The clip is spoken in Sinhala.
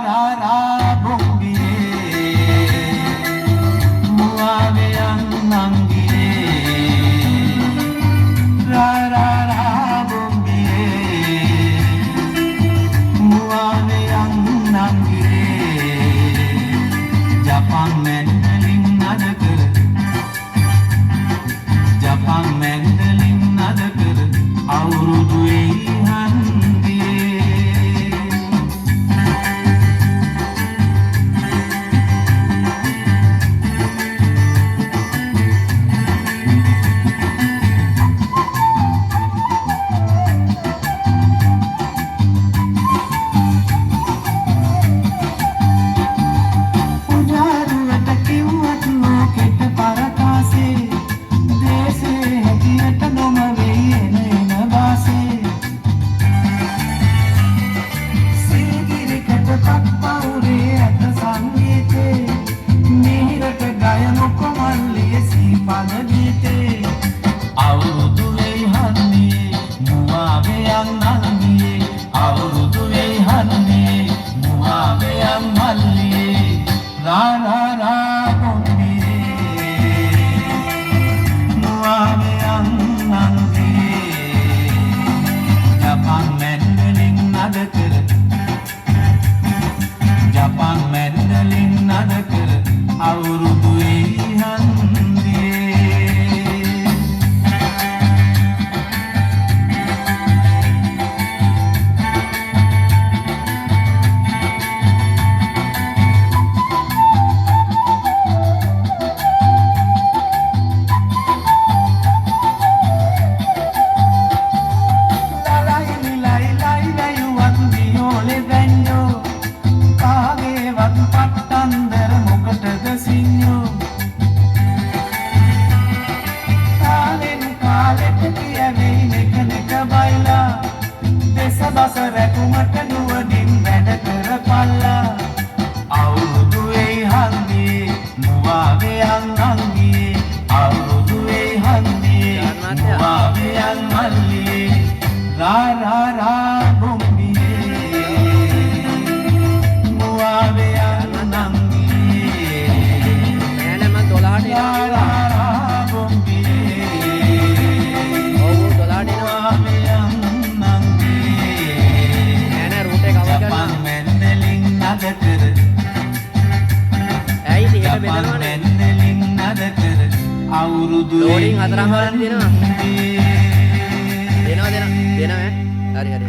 ra ra bombiye muave ang nangiye ra ra ra bombiye muave ang nangiye Japan Mandolin nadakar Japan Mandolin nadakar අවුරුදු හන්දියේ උජාරුවට කිව්වත් ලෝකෙට පරකාසේ දේශේ හැටියට නොම වෙයි එන වාසේ සිරිගිරිකට පප්පවුරේ ඇත සංගීතේ මිහිරට ගයනු කොමල්ලිය සීපද ගීතේ අවුරුදු වෙයි හන්දියේ මුවාවෙයන් නංගියේ අවුරුදු වෙයි හන්දියේ මුවාවෙයන් මල්ලියේ රා රා රා පොම්බියේ මුවාවෙයන් නංගියේ Japan Mandolin nadakar Japan Mandolin nadakar අවුරුදු හන්දියේ පට්ටන්දර මොකටද සිංහෝ කාලෙන් කාලෙට කියවෙයි නෙක නෙක බයිලා දෙස බස රැකුමට නුවණින් වැඩ කරපල්ලා අවුරුදු වෙයි හන්දියේ මුවාවෙයන් අංගියේ අවුරුදු වෙයි හන්දියේ මුවාවෙයන් මල්ලියේ රා රා රා බොම්බියේ මුවාවෙයන් නංගියේ නෑ නෑ මම 12ට රා රා රා බොම්බියේ ඔව් 12ට එනවා මුවාවෙයන් නංගියේ නෑ නෑ රූට් එක කවර් Japan කරනවා Mandolin nadakar ඇයි ඉතින් ඒක Japan බෙදනවනේ Mandolin nadakar අවුරුදු ලෝඩින් 4 මාරක් දෙනවා හන්දියේ දෙනවා ඈ හරි හරි